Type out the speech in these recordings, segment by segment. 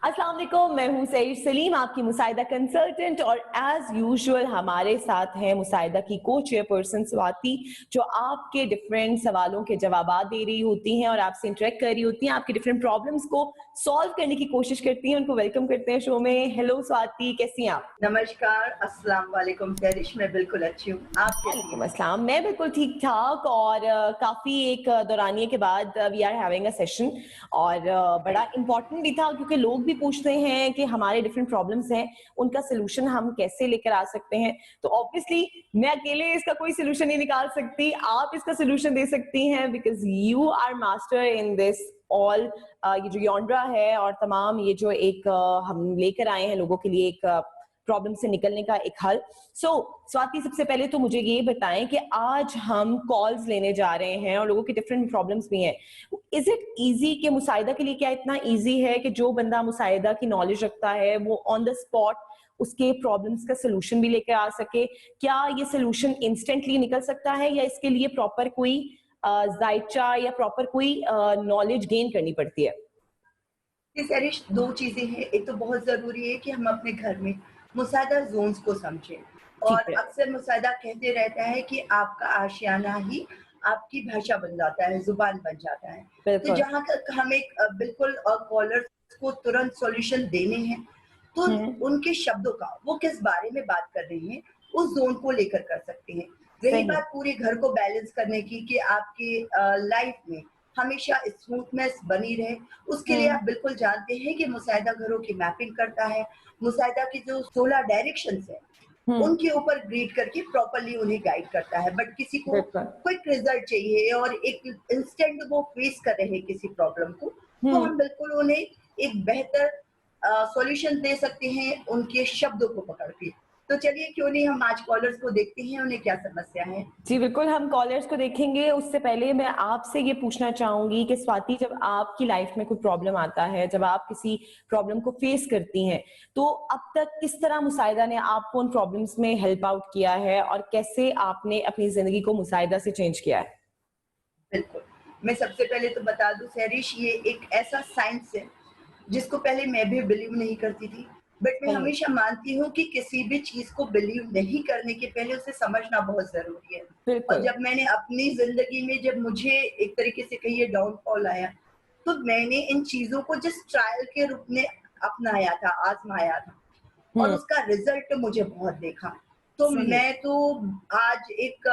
अस्सलाम वालेकुम, मैं हूं सईद सलीम, आपकी मुसाइदा कंसल्टेंट, और एज यूजुअल हमारे साथ हैं मुसाइदा की को चेयरपर्सन स्वाति, जो आपके डिफरेंट सवालों के जवाबात दे रही होती हैं और आपसे इंटरेक्ट कर रही होती हैं, आपके डिफरेंट प्रॉब्लम्स को सॉल्व करने की कोशिश करती हैं। उनको वेलकम करते हैं शो में। हेलो स्वाति, कैसी हैं आप? नमस्कार, अस्सलाम वालेकुम तहरीश, मैं बिल्कुल अच्छी हूँ। आप कैसी वालेकुम हैं? अस्सलाम, मैं बिल्कुल ठीक-ठाक, और काफ़ी एक दौरानिए के बाद we are having a session, और बड़ा इम्पोर्टेंट भी था क्योंकि लोग भी पूछते हैं कि हमारे डिफरेंट प्रॉब्लम्स हैं, उनका सॉल्यूशन हम कैसे लेकर आ सकते हैं। तो ऑब्वियसली मैं अकेले इसका कोई सॉल्यूशन नहीं निकाल सकती, आप इसका सॉल्यूशन दे सकती हैं, because you are master in this all. ये जो यॉन्ड्रा है और तमाम ये जो एक हम लेकर आए हैं लोगों के लिए एक प्रॉब्लम से निकलने का एक हल। स्वाति, सबसे पहले तो मुझे ये बताएं कि आज हम कॉल्स लेने जा रहे हैं और लोगों की डिफरेंट प्रॉब्लम्स भी हैं। इज इट इजी कि मुसाइदा के लिए, क्या इतना इजी है कि जो बंदा मुसाइदा की नॉलेज रखता है वो ऑन द स्पॉट उसके प्रॉब्लम्स का सलूशन भी लेकर आ सके? क्या ये सलूशन इंस्टेंटली निकल सकता है या इसके लिए प्रॉपर कोई जायचा या प्रॉपर कोई नॉलेज गेन करनी पड़ती है? जी तहरीश, 2 चीज़ें हैं। एक तो बहुत ज़रूरी है कि हम अपने घर में मुसाइदा ज़ोन्स को समझें, और ठीक है। अक्सर मुसाइदा कहते रहता है कि आपका आशियाना ही आपकी भाषा बन जाता है, ज़ुबान बन जाता है। तो बिल्कुल। जहाँ तक हमें बिल्कुल कॉलर्स को तुरंत सॉल्यूशन देने हैं, तो हम्म। उनके शब्दों का, वो किस बारे में बात कर रहे हैं, उस ज़ोन को लेकर कर सकते हैं। रही सही। बात पूरे घर को बैलेंस करने की कि आपके लाइफ में हमेशा स्मूथनेस बनी रहे, उसके लिए हम्म। आप बिल्कुल जानते हैं कि मुसाइदा घरों की मैपिंग करता है। मुसाइदा की जो 16 डायरेक्शंस हैं, हम्म। उनके ऊपर ग्रीड करके प्रॉपर्ली उन्हें गाइड करता है। बट किसी को बिल्कुल। क्विक रिजल्ट चाहिए और एक इंस्टेंट वो फेस कर रहे हैं किसी प्रॉब्लम को, तो हम्म। हम बिल्कुल उन्हें एक बेहतर सॉल्यूशन दे सकते हैं उनके शब्दों को पकड़ के। तो चलिए, क्यों नहीं हम आज कॉलर्स को देखते हैं, उन्हें क्या समस्या है। जी बिल्कुल, हम कॉलर्स को देखेंगे। उससे पहले मैं आपसे ये पूछना चाहूंगी कि स्वाति, जब आपकी लाइफ में कोई प्रॉब्लम आता है, जब आप किसी प्रॉब्लम को फेस करती हैं, तो अब तक किस तरह मुसाइदा ने आपको उन प्रॉब्लम्स में हेल्प आउट किया है और कैसे आपने अपनी जिंदगी को मुसाइदा से चेंज किया है? बिल्कुल, मैं सबसे पहले तो बता दूँ सहरिश, ये एक ऐसा साइंस है जिसको पहले मैं भी बिलीव नहीं करती थी। बट मैं सही। हमेशा मानती हूँ कि किसी भी चीज़ को बिलीव नहीं करने के पहले उसे समझना बहुत ज़रूरी है। और बिल्कुल। जब मैंने अपनी ज़िंदगी में, जब मुझे एक तरीके से कहिए डाउनफॉल आया, तो मैंने इन चीज़ों को जस्ट ट्रायल के रूप में अपनाया था, आज़माया था, और हम्म। उसका रिज़ल्ट मुझे बहुत देखा। तो सही। मैं तो आज एक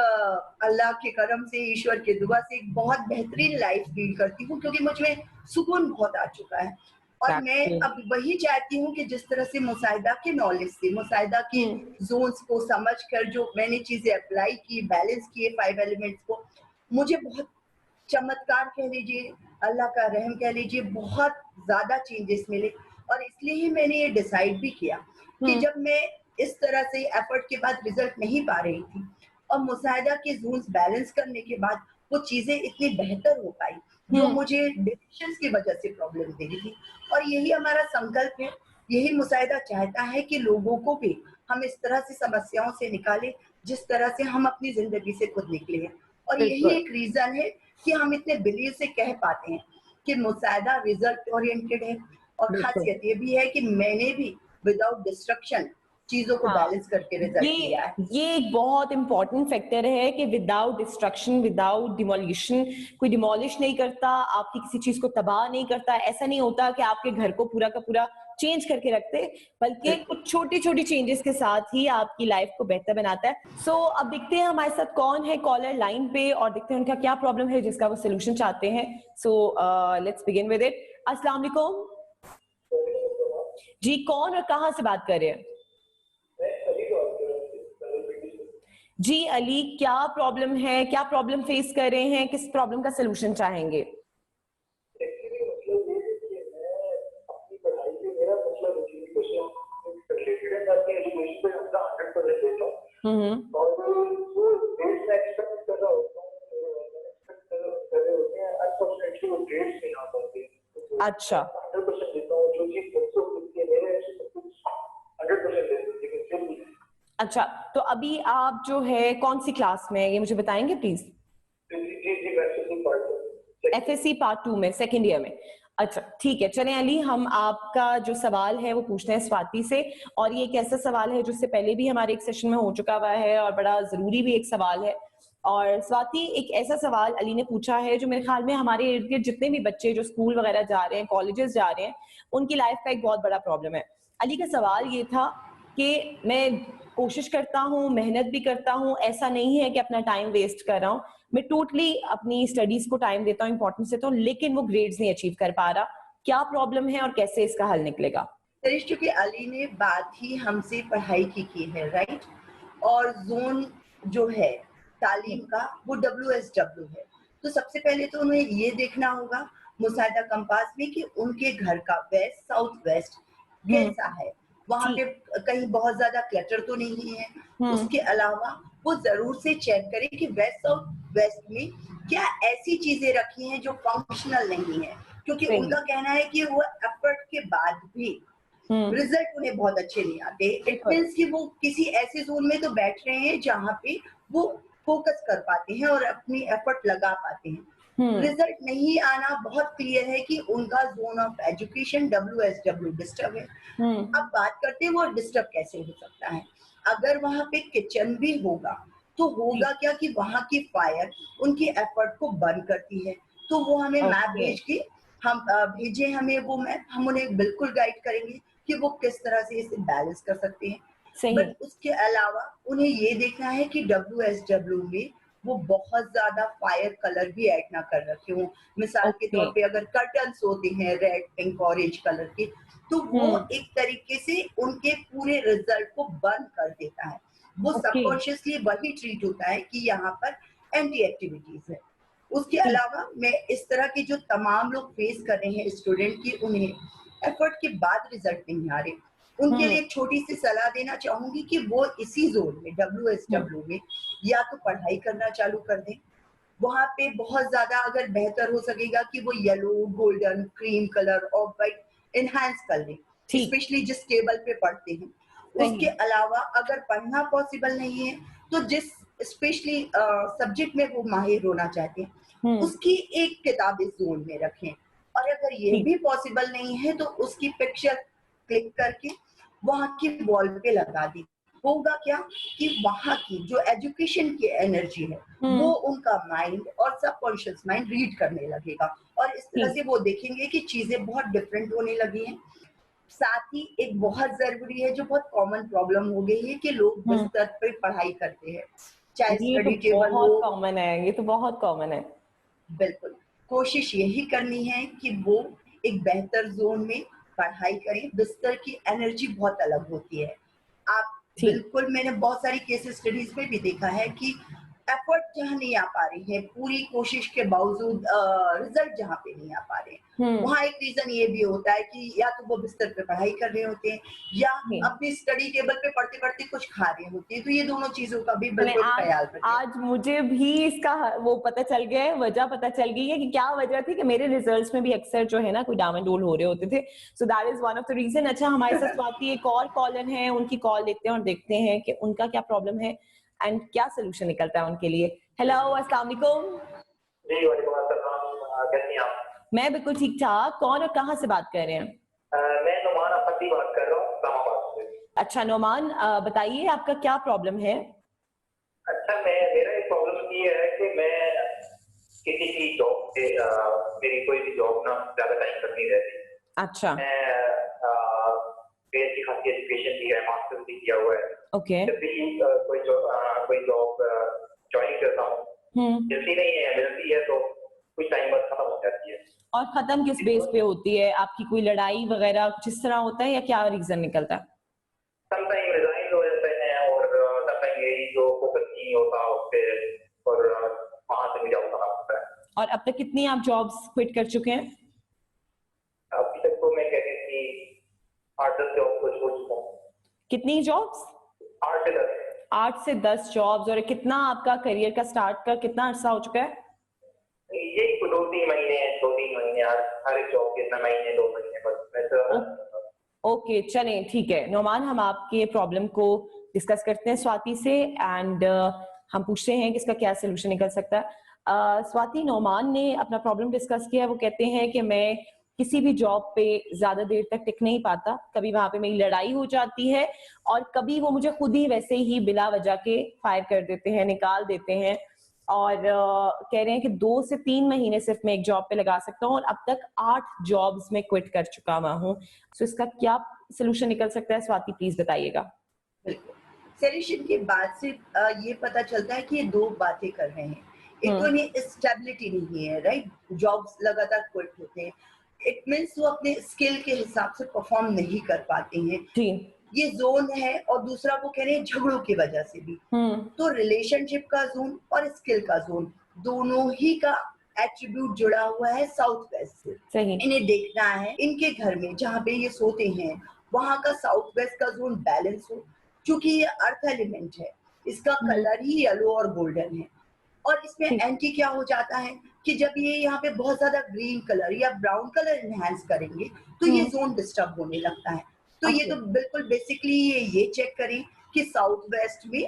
अल्लाह के करम से, ईश्वर की दुआ से एक बहुत बेहतरीन लाइफ़ लीड करती हूँ, क्योंकि मुझ में सुकून बहुत आ चुका है। और मैं एग्जैक्टली। अब वही चाहती हूँ कि जिस तरह से मुसाइदा के नॉलेज से, मुसाइदा के हम्म। ज़ोन्स को समझकर जो मैंने चीज़ें अप्लाई की, बैलेंस किए 5 एलिमेंट्स को, मुझे बहुत चमत्कार कह लीजिए, अल्लाह का रहम कह लीजिए, बहुत ज़्यादा चेंजेस मिले। और इसलिए ही मैंने ये डिसाइड भी किया कि हम्म। जब मैं इस तरह से एफर्ट के बाद रिजल्ट नहीं पा रही थी, और मुसाइदा के ज़ोन्स बैलेंस करने के बाद वो चीज़ें इतनी बेहतर हो पाई, जो हम्म। मुझे डिप्रेशंस की वजह से प्रॉब्लम दे रही थी। और यही हमारा संकल्प है, यही मुसाइदा चाहता है कि लोगों को भी हम इस तरह से समस्याओं से निकालें, जिस तरह से हम अपनी ज़िंदगी से खुद निकले हैं। और यही बिल्कुल। एक रीज़न है कि हम इतने बिलीव से कह पाते हैं कि मुसाइदा रिजल्ट ओरिएंटेड है। और बिल्कुल। खासियत ये भी है कि मैंने भी विदाउट डिस्ट्रक्शन चीज़ों को हाँ, बैलेंस करके रिजल्ट लिया है। ये एक बहुत इंपॉर्टेंट फैक्टर है कि विदाउट डिस्ट्रक्शन, विदाउट डिमोलिशन, कोई डिमोलिश नहीं करता, आपकी किसी चीज को तबाह नहीं करता। ऐसा नहीं होता कि आपके घर को पूरा का पूरा चेंज करके रखते, बल्कि बिल्कुल। कुछ छोटी छोटी चेंजेस के साथ ही आपकी लाइफ को बेहतर बनाता है। अब देखते हैं हमारे साथ कौन है कॉलर लाइन पे, और देखते हैं उनका क्या प्रॉब्लम है जिसका वो सोल्यूशन चाहते हैं। Let's begin with it. अस्सलाम वालेकुम जी, कौन और कहाँ से बात कर रहे हैं? जी अली, क्या प्रॉब्लम है, क्या प्रॉब्लम फेस कर रहे हैं, किस प्रॉब्लम का सलूशन चाहेंगे? हम्म। अच्छा। अच्छा, तो अभी आप जो है कौन सी क्लास में है, ये मुझे बताएंगे प्लीज? FSC पार्ट 2 में, सेकंड ईयर में। अच्छा ठीक है, चलें अली, हम आपका जो सवाल है वो पूछते हैं स्वाति से, और ये एक ऐसा सवाल है जो इससे पहले भी हमारे एक सेशन में हो चुका हुआ है और बड़ा जरूरी भी एक सवाल है। और स्वाति, एक ऐसा सवाल अली ने पूछा है जो मेरे ख्याल में हमारे इर्द गिर्द जितने भी बच्चे जो स्कूल वगैरह जा रहे हैं, कॉलेजेस जा रहे हैं, उनकी लाइफ का एक बहुत बड़ा प्रॉब्लम है। अली का सवाल ये था कि मैं कोशिश करता हूँ, मेहनत भी करता हूँ, ऐसा नहीं है कि अपना टाइम वेस्ट कर रहा हूँ, मैं टोटली अपनी स्टडीज को टाइम देता हूँ, इंपॉर्टेंस देता हूँ, लेकिन वो ग्रेड्स नहीं अचीव कर पा रहा। क्या प्रॉब्लम है और कैसे इसका हल निकलेगा? चूंकि अली ने बात ही हमसे पढ़ाई की है, राइट? और जोन जो है तालीम का वो WSW है। तो सबसे पहले तो उन्हें ये देखना होगा मुसाहिदा कंपास में कि उनके घर का वेस्ट साउथ वेस्ट कैसा है, वहां पे कहीं बहुत ज्यादा क्लटर तो नहीं है। उसके अलावा वो जरूर से चेक करें कि वेस्ट साउथ वेस्ट में क्या ऐसी चीजें रखी हैं जो फंक्शनल नहीं है, क्योंकि उनका कहना है कि वो एफर्ट के बाद भी रिजल्ट उन्हें बहुत अच्छे नहीं आते। इट मीन्स कि वो किसी ऐसे जोन में तो बैठ रहे हैं जहाँ पे वो फोकस कर पाते हैं और अपनी एफर्ट लगा पाते हैं। रिजल्ट नहीं आना बहुत क्लियर है कि उनका zone of education WSW disturb है। अब बात करते हैं वो डिस्टर्ब कैसे हो सकता है। अगर वहां पे किचन भी होगा तो होगा क्या कि वहां की फायर उनकी एफर्ट को बर्न करती है। तो वो हमें मैप भेज के हम भेजे हमें वो मैप, हम उन्हें बिल्कुल गाइड करेंगे कि वो किस तरह से इसे बैलेंस कर सकते हैं। बट उसके अलावा उन्हें ये देखना है कि WSW में वो बहुत ज्यादा फायर कलर भी ऐड ना कर रखे हो। मिसाल के तौर पे अगर कर्टन्स होते हैं रेड, पिंक, ऑरेंज कलर के, तो वो एक तरीके से उनके पूरे रिजल्ट को बर्न कर देता है। वो सबकॉन्शियसली वही ट्रीट होता है कि यहाँ पर एंटी एक्टिविटीज है। उसके अलावा मैं इस तरह की जो तमाम लोग फेस कर रहे हैं स्टूडेंट की, उन्हें एफर्ट के बाद रिजल्ट नहीं आ रहे, उनके लिए एक छोटी सी सलाह देना चाहूंगी कि वो इसी जोन में WSW में या तो पढ़ाई करना चालू कर दें। वहां पे बहुत ज्यादा अगर बेहतर हो सकेगा कि वो येलो, गोल्डन, क्रीम कलर और वाइट इनहांस कर लें, स्पेशली जिस टेबल पे पढ़ते हैं। उसके अलावा अगर पढ़ना पॉसिबल नहीं है तो जिस स्पेशली सब्जेक्ट में वो माहिर होना चाहते हैं उसकी एक किताब इस जोन में रखें। और अगर ये भी पॉसिबल नहीं है तो उसकी पिक्चर क्लिक करके वहां की वॉल पे लगा दी। होगा क्या कि वहां की जो एजुकेशन की एनर्जी है वो उनका माइंड और सबकॉन्शियस माइंड रीड करने लगेगा, और इस तरह से वो देखेंगे कि चीजें बहुत डिफरेंट होने लगी हैं। साथ ही एक बहुत जरूरी है जो बहुत कॉमन प्रॉब्लम हो गई है कि लोग बिस्तर पे पढ़ाई करते हैं, चाहे स्टडी टेबल हो। बहुत कॉमन है, ये तो बहुत कॉमन है। बिल्कुल, कोशिश यही करनी है कि वो एक बेहतर जोन में पढ़ाई करें। बिस्तर की एनर्जी बहुत अलग होती है। आप बिल्कुल, मैंने बहुत सारी केस स्टडीज में भी देखा है कि एफर्ट जहाँ नहीं आ पा रही है, पूरी कोशिश के बावजूद रिजल्ट जहाँ पे नहीं आ पा रहे हैं, वहाँ एक रीजन ये भी होता है कि या तो वो बिस्तर पे पढ़ाई कर रहे होते हैं या अपनी स्टडी टेबल पे पढ़ते पढ़ते कुछ खा रहे होते हैं। तो ये दोनों चीजों का भी बिल्कुल ख्याल रखें। आज मुझे भी इसका वो पता चल गया है, वजह पता चल गई है कि क्या वजह थी कि मेरे रिजल्ट्स में भी अक्सर जो है ना कोई डामाडोल हो रहे होते थे। So that is one of the reason. अच्छा, हमारे साथ स्वाति एक और कॉलर है, उनकी कॉल लेते हैं और देखते हैं कि उनका क्या प्रॉब्लम है एंड क्या सोल्यूशन निकलता है उनके लिए। हेलो, अस्सलाम वालेकुम। जी वालेकुम अस्सलाम, कैसी हैं आप? मैं बिल्कुल ठीक ठाक। कौन और कहाँ से बात कर रहे हैं? मैं नुमान अफंदी बात कर रहा हूँ इस्लामाबाद से। अच्छा नुमान, बताइए आपका क्या प्रॉब्लम है? अच्छा, मेरा एक प्रॉब्लम ये है कि मैं किसी की जॉब से मेरी कोई भी जॉब ना ज्यादा टाइम तक नहीं रहती। अच्छा, मैं अच्छी खासी एजुकेशन की है, मास्टर्स भी किया हुआ है। ओके। जब भी कोई जॉब ज्वाइन करता हूँ, मिलती नहीं है, मिलती है तो कुछ टाइम बाद खत्म हो जाती है। और खत्म किस बेस पे होती है? आपकी कोई लड़ाई वगैरह कुछ इस तरह होता है या क्या रीजन निकलता है? समटाइम रिजाइन हो जाते हैं और समटाइम यही जो फोकस नहीं होता उस पे, और वहां से मुझे उठना पड़ता है। और अब तक कितनी आप जॉब्स क्विट कर चुके हैं? अभी तक तो मैं कहती थी 8-10 जॉब को छोड़ चुका हूँ। कितनी जॉब्स? 8 से 10। 8 से 10 जॉब्स। और कितना आपका करियर का स्टार्ट का कितना अरसा हो चुका है? यही 2-3 महीने, 2-3 महीने, हर एक जॉब के इतना महीने 2 महीने बस। ओके, चलें ठीक है नौमान, हम आपके प्रॉब्लम को डिस्कस करते हैं स्वाति से एंड हम पूछते हैं कि इसका क्या सोल्यूशन निकल सकता है। स्वाति नोमान ने अपना प्रॉब्लम डिस्कस किया है। वो कहते हैं कि मैं किसी भी जॉब पे ज्यादा देर तक टिक नहीं पाता, कभी वहां पे मेरी लड़ाई हो जाती है और कभी वो मुझे खुद ही वैसे ही बिला वजह के फायर कर देते हैं, निकाल देते हैं। और कह रहे हैं कि 2 से 3 महीने सिर्फ मैं एक जॉब पे लगा सकता हूँ और अब तक 8 जॉब्स में क्विट कर चुका हुआ हूँ। सो इसका क्या सोल्यूशन निकल सकता है, स्वाति प्लीज बताइएगा। बिल्कुल। सॉल्यूशन की बात से ये पता चलता है कि ये 2 बातें कर रहे हैं। एक तो हम्म। इन्हें स्टेबिलिटी नहीं है, राइट? जॉब्स लगातार क्विट होते हैं। इट मीन्स वो अपने स्किल के हिसाब से परफॉर्म नहीं कर पाते हैं। जी। ये ज़ोन है और दूसरा वो कह रहे हैं झगड़ों की वजह से भी। हम्म। तो रिलेशनशिप का ज़ोन और स्किल का ज़ोन दोनों ही का एट्रीब्यूट जुड़ा हुआ है साउथ वेस्ट से। सही। इन्हें देखना है इनके घर में जहाँ पे ये सोते हैं, वहाँ का साउथ वेस्ट का ज़ोन बैलेंस हो। चूँकि ये अर्थ एलिमेंट है, इसका हम्म। कलर ही येलो और गोल्डन है। और इसमें ठीक। एंटी क्या हो जाता है कि जब ये यहाँ पे बहुत ज्यादा ग्रीन कलर या ब्राउन कलर इनहेंस करेंगे तो ये हम्म। जोन डिस्टर्ब होने लगता है। तो ये ओके। तो बिल्कुल बेसिकली ये चेक करें कि साउथ वेस्ट में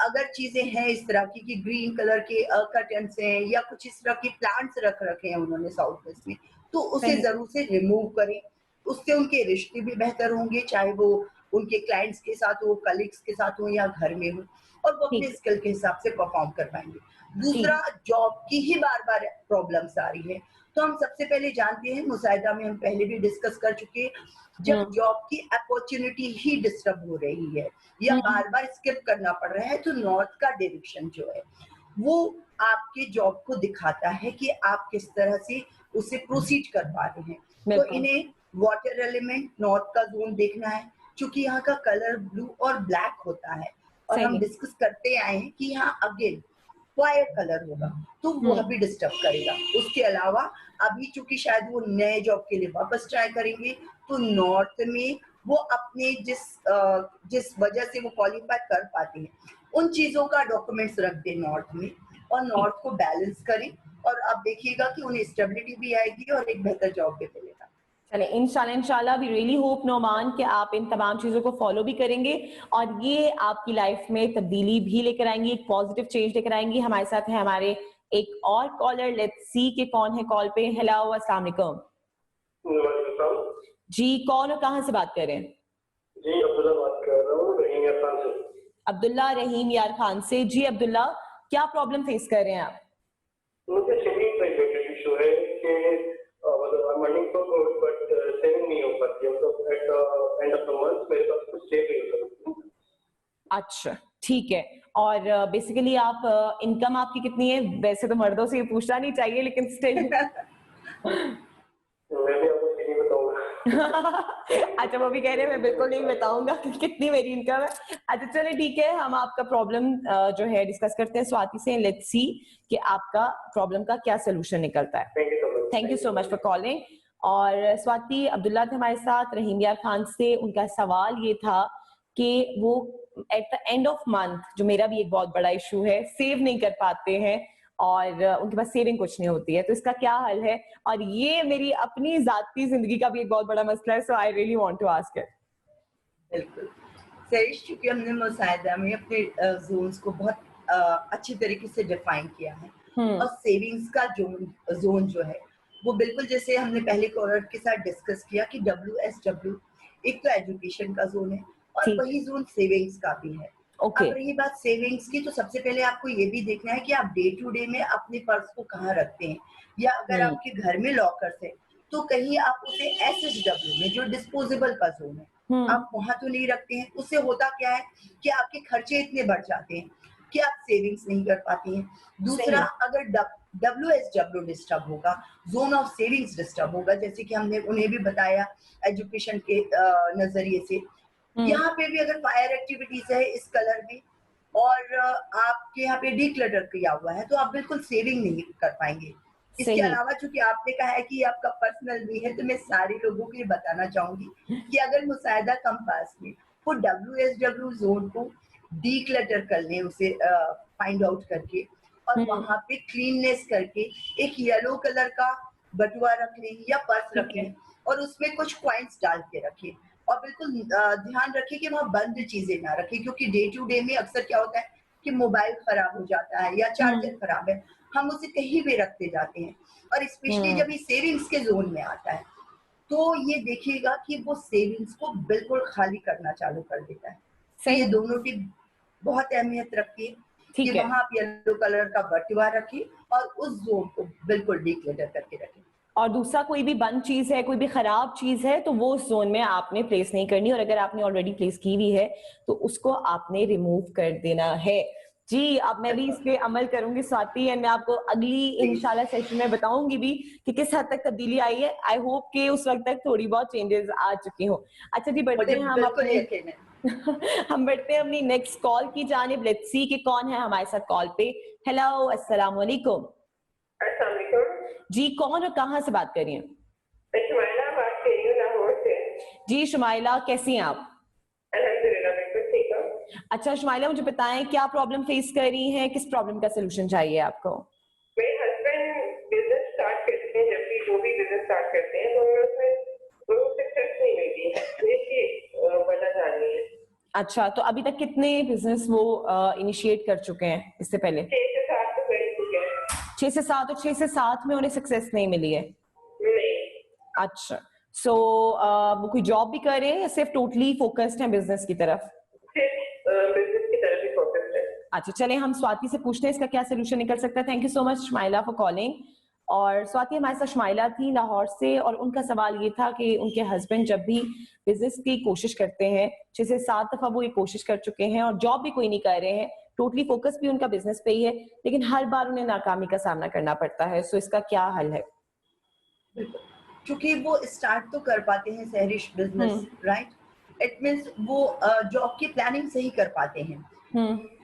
अगर चीजें हैं इस तरह की कि ग्रीन कलर के कर्टन्स हैं या कुछ इस तरह के प्लांट्स रख रखे हैं उन्होंने साउथ वेस्ट में, तो उसे सही। जरूर से रिमूव करें। उससे उनके रिश्ते भी बेहतर होंगे, चाहे वो उनके क्लाइंट्स के साथ हो, कलीग्स के साथ हो या घर में हो, और वो अपने ठीक। स्किल के हिसाब से परफॉर्म कर पाएंगे। जी। दूसरा, जॉब की ही बार बार प्रॉब्लम्स आ रही है, तो हम सबसे पहले जानते हैं, मुसाहिदा में हम पहले भी डिस्कस कर चुके हैं, जब हम्म। जॉब की अपॉर्चुनिटी ही डिस्टर्ब हो रही है या हम्म। बार बार स्किप करना पड़ रहा है, तो नॉर्थ का डायरेक्शन जो है वो आपके जॉब को दिखाता है कि आप किस तरह से उसे प्रोसीड कर पा रहे हैं। तो बिल्कुल। इन्हें वाटर एलिमेंट नॉर्थ का जोन देखना है, क्योंकि यहाँ का कलर ब्लू और ब्लैक होता है, और हम सही। डिस्कस करते आए हैं कि यहाँ अगेन फायर कलर होगा, तो वह हम्म। भी डिस्टर्ब करेगा। उसके अलावा अभी चूंकि शायद वो नए जॉब के लिए वापस ट्राई करेंगे, तो नॉर्थ में वो अपने जिस वजह से वो क्वालिफाई कर पाते हैं उन चीजों का डॉक्यूमेंट्स रख दें नॉर्थ में, और ठीक। नॉर्थ को बैलेंस करें, और आप देखिएगा कि उन्हें स्टेबिलिटी भी आएगी और एक बेहतर जॉब भी मिलेगा। चले इंशाल्लाह वी रियली होप नोमान कि आप इन तमाम चीज़ों को फॉलो भी करेंगे और ये आपकी लाइफ में तब्दीली भी लेकर आएंगी, एक पॉजिटिव चेंज लेकर आएंगी। हमारे साथ है हमारे एक और कॉलर, लेट्स सी कि कौन है कॉल पे। हेलो, अस्सलाम वालेकुम। जी, कौन और कहाँ से बात कर रहे हैं? जी, अब्दुल्ला बात कर रहा हूँ रहीम यार खान से। अब्दुल्ला रहीम यार खान से। जी अब्दुल्ला, क्या प्रॉब्लम फेस कर रहे हैं आप? मुझे सेविंग का इशू है कि मतलब I am earning for good but saving नहीं हो पाती है, मतलब at the end of the month मेरे पास कुछ सेव नहीं होता। अच्छा, ठीक है। और बेसिकली आप इनकम आपकी कितनी है? वैसे तो मर्दों से ये पूछना नहीं चाहिए लेकिन स्टिल मैं भी आपको नहीं बताऊंगा। अच्छा, वो भी कह रहे हैं मैं बिल्कुल नहीं बताऊंगा कि कितनी मेरी इनकम है। अच्छा चलिए ठीक है, हम आपका प्रॉब्लम जो है डिस्कस करते हैं स्वाति से। लेट्स सी कि आपका प्रॉब्लम का क्या सोल्यूशन निकलता है। Thank you so much. Thank you so much for calling. और स्वाति, अब्दुल्ला थे हमारे साथ, रहीम यार खान से। उनका सवाल ये था कि वो at the end of month, जो मेरा भी एक बहुत बड़ा इशू है, सेव नहीं कर पाते हैं और उनके पास सेविंग कुछ नहीं होती है, तो इसका क्या हल है? और ये मेरी अपनी जाती जिंदगी का भी एक बहुत बड़ा मसला है, so I really want to ask it. बिल्कुल सही, क्योंकि हमने मुसाहिदा में अपने जोन्स को बहुत अच्छी तरीके से डिफाइन किया है, और सेविंग्स का जोन जो है वो बिल्कुल जैसे हमने पहले कॉलर के साथ डिस्कस किया कि WSW एक तो एजुकेशन का जोन है, और ठीक। वही जोन सेविंग्स का भी है। ओके। अब रही बात सेविंग्स की, तो सबसे पहले आपको ये भी देखना है कि आप डे टू डे में अपने पर्स को कहाँ रखते हैं, या अगर आपके घर में लॉकर्स है तो कहीं आप उसे SSW में, जो डिस्पोजेबल का जोन है, आप वहां तो नहीं रखते हैं। उससे होता क्या है कि आपके खर्चे इतने बढ़ जाते हैं कि आप सेविंग्स नहीं कर पाती हैं। दूसरा, सही। अगर WSW डिस्टर्ब होगा, जोन ऑफ सेविंग्स डिस्टर्ब होगा, जैसे कि हमने उन्हें भी बताया एजुकेशन के नजरिए से, यहाँ पे भी अगर फायर एक्टिविटीज है इस कलर में, और आपके यहाँ पे डिक्लटर किया हुआ है, तो आप बिल्कुल सेविंग नहीं कर पाएंगे। इसके सही। अलावा चूंकि आपने कहा है कि आपका पर्सनल भी है, तो मैं सारे लोगों को ये बताना चाहूंगी कि अगर मुसाहिदा कंपास में वो WSW जोन को डीक्लटर कर लें, उसे फाइंड आउट करके, और वहां पे क्लीननेस करके एक येलो कलर का बटुआ रख लें या पर्स रख ठीक है। लें, और उसमें कुछ कॉइन्स डाल के रखें, और बिल्कुल ध्यान रखें कि वहाँ बंद चीजें ना रखें, क्योंकि डे टू डे में अक्सर क्या होता है कि मोबाइल खराब हो जाता है या चार्जर खराब है, हम उसे कहीं भी रखते जाते हैं, और स्पेशली जब ये सेविंग्स के जोन में आता है तो ये देखिएगा कि वो सेविंग्स को बिल्कुल खाली करना चालू कर देता है। तो सही ये है, दोनों टिप बहुत अहमियत रखती है कि ठीक है। वहां आप येलो कलर का बटुआ रखिए और उस जोन को बिल्कुल डिक्लटर करके रखें। और दूसरा, कोई भी बंद चीज है, कोई भी खराब चीज है, तो वो उस जोन में आपने प्लेस नहीं करनी, और अगर आपने ऑलरेडी प्लेस की हुई है तो उसको आपने रिमूव कर देना है। जी, अब मैं भी इस पे अमल करूंगी स्वाति, एंड मैं आपको अगली इंशाल्लाह सेशन में बताऊंगी भी कि किस हद तक तब्दीली आई है। आई होप कि उस वक्त तक थोड़ी बहुत चेंजेस आ चुकी हो। अच्छा जी, बढ़ते मुझे हैं हम बिल्कुल अपने यकीन है। हम बढ़ते हैं अपनी नेक्स्ट कॉल की जानिब। लेट्स सी कि कौन है हमारे साथ कॉल पे। हेलो, अस्सलाम वालेकुम। अस्सलाम वालेकुम। जी, कौन और कहाँ से बात कर रही हैं? मैं शुमाइला बात कर रही हूँ लाहौर से। जी शुमाइला, कैसी हैं आप? अल्हम्दुलिल्लाह बिल्कुल ठीक हूँ। अच्छा शुमाइला, मुझे बताएं क्या प्रॉब्लम फेस कर रही हैं, किस प्रॉब्लम का सोल्यूशन चाहिए आपको? मेरे हस्बैंड बिजनेस स्टार्ट करते हैं, जब भी वो भी बिजनेस स्टार्ट करते हैं तो हमें उसमें वो सक्सेस नहीं मिलती है, इसकी वजह जाननी है। अच्छा, तो अभी तक कितने बिजनेस वो इनिशिएट कर चुके हैं इससे पहले? 6 से 7 तो कर चुके हैं। 6 से 7, और 6 से 7 में उन्हें सक्सेस नहीं मिली है? नहीं, अच्छा, सो वो कोई जॉब भी कर रहे हैं या सिर्फ टोटली फोकस्ड हैं बिजनेस की तरफ? सिर्फ बिजनेस की तरफ ही फोकस है। अच्छा, चले हम स्वाति से पूछते हैं इसका क्या सोल्यूशन निकल सकता है। Thank you so much Shumaila for calling. और स्वाति हमारे साथ शुमाइला थी लाहौर से, और उनका सवाल ये था कि उनके हस्बैंड जब भी बिजनेस की कोशिश करते हैं, 6 से 7 दफा वो ये कोशिश कर चुके हैं और जॉब भी कोई नहीं कर रहे हैं, टोटली फोकस भी उनका बिजनेस पे ही है, लेकिन हर बार उन्हें नाकामी का सामना करना पड़ता है। सो इसका क्या हल है? क्योंकि वो स्टार्ट तो कर पाते हैं Sahrish business, right? It means वो जॉब की प्लानिंग सही कर पाते हैं।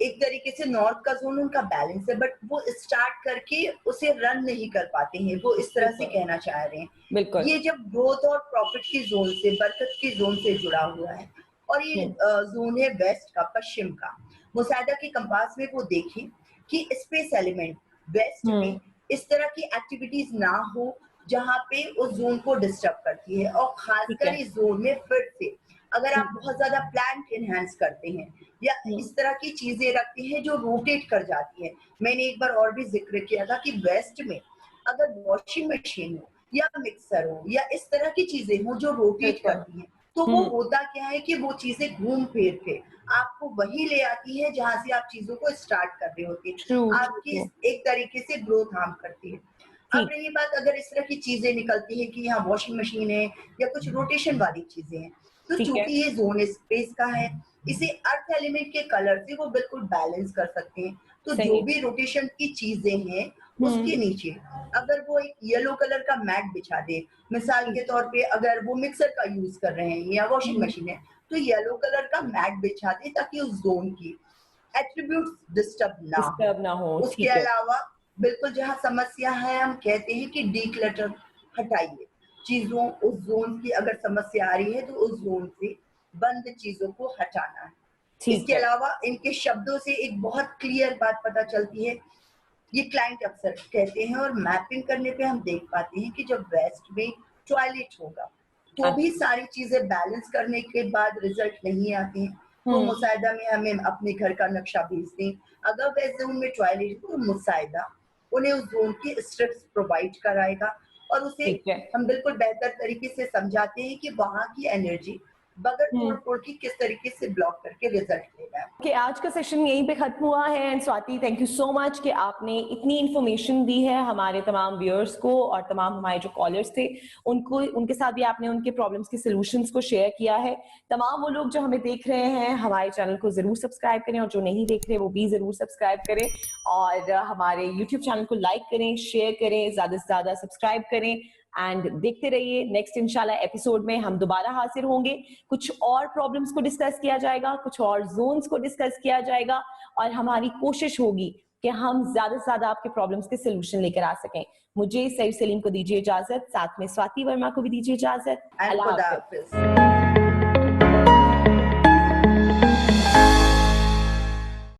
एक तरीके से नॉर्थ का जोन उनका बैलेंस है, बट वो स्टार्ट करके उसे रन नहीं कर पाते हैं, वो इस तरह से कहना चाह रहे हैं। बिल्कुल। ये जब ग्रोथ और प्रॉफिट की जोन से, बरकत की जोन से जुड़ा हुआ है, और ये जोन है वेस्ट का, पश्चिम का। मुसाहिदा के कंपास में वो देखें कि स्पेस एलिमेंट वेस्ट में इस तरह की एक्टिविटीज ना हो जहाँ पे उस जोन को डिस्टर्ब करती है, और खासकर इस जोन में फिर से अगर आप बहुत ज्यादा प्लांट एनहांस करते हैं या इस तरह की चीजें रखते हैं जो रोटेट कर जाती है। मैंने एक बार और भी जिक्र किया था कि वेस्ट में अगर वॉशिंग मशीन हो या मिक्सर हो या इस तरह की चीजें हो जो रोटेट करती हैं, तो वो होता क्या है कि वो चीजें घूम फिर के आपको वही ले आती है जहां से आप चीजों को स्टार्ट कर रहे होते हैं। आपकी एक तरीके से ग्रोथ हार्म करती है। अब रही बात, अगर इस तरह की चीजें निकलती है कि यहाँ वॉशिंग मशीन है या कुछ रोटेशन वाली चीजें हैं, तो चूंकि ये जोन स्पेस का है, इसे अर्थ एलिमेंट के कलर से वो बिल्कुल बैलेंस कर सकते हैं। तो जो भी रोटेशन की चीजें हैं उसके नीचे अगर वो एक येलो कलर का मैट बिछा दे, मिसाल के तौर पे अगर वो मिक्सर का यूज कर रहे हैं या वॉशिंग मशीन है, तो येलो कलर का मैट बिछा दे ताकि उस जोन की एट्रीब्यूट्स डिस्टर्ब ना हो। उसके अलावा बिल्कुल जहाँ समस्या है, हम कहते हैं कि डीक्लटर हटाइए चीजों, उस जोन की अगर समस्या आ रही है तो उस जोन से बंद चीजों को हटाना है। इसके अलावा इनके शब्दों से एक बहुत क्लियर बात पता चलती है, ये क्लाइंट अक्सर कहते हैं और मैपिंग करने पे हम देख पाते हैं कि जब वेस्ट में टॉयलेट होगा तो भी सारी चीजें बैलेंस करने के बाद रिजल्ट नहीं आते हैं। तो मुसाहिदा में हमें अपने घर का नक्शा भेजते हैं, अगर वेस्ट जोन में टॉयलेट तो मुसाहिदा उन्हें उस जोन की स्ट्रिप्स प्रोवाइड कराएगा, और उसे हम बिल्कुल बेहतर तरीके से समझाते हैं कि वहां की एनर्जी बगैर तोड़ की किस तरीके से ब्लॉक करके रिजल्ट देना है। कि आज का सेशन यहीं पे खत्म हुआ है। And Swati, thank you so much कि आपने इतनी इन्फॉर्मेशन दी है हमारे तमाम व्यूअर्स को, और तमाम हमारे जो कॉलर्स थे उनको, उनके साथ भी आपने उनके प्रॉब्लम्स के सॉल्यूशंस को शेयर किया है। तमाम वो लोग जो हमें देख रहे हैं, हमारे चैनल को जरूर सब्सक्राइब करें, और जो नहीं देख रहे वो भी जरूर सब्सक्राइब करें, और हमारे यूट्यूब चैनल को लाइक करें, शेयर करें, ज्यादा से ज्यादा सब्सक्राइब करें, एंड देखते रहिए। नेक्स्ट इंशाल्लाह एपिसोड में हम दोबारा हाजिर होंगे, कुछ और प्रॉब्लम्स को डिस्कस किया जाएगा, कुछ और जोन्स को डिस्कस किया जाएगा, और हमारी कोशिश होगी कि हम ज्यादा से ज्यादा आपके प्रॉब्लम्स के सोल्यूशन लेकर आ सकें। मुझे सईद सलीम को दीजिए इजाजत, साथ में स्वाति वर्मा को भी दीजिए इजाजत। अल्लाह हाफिज।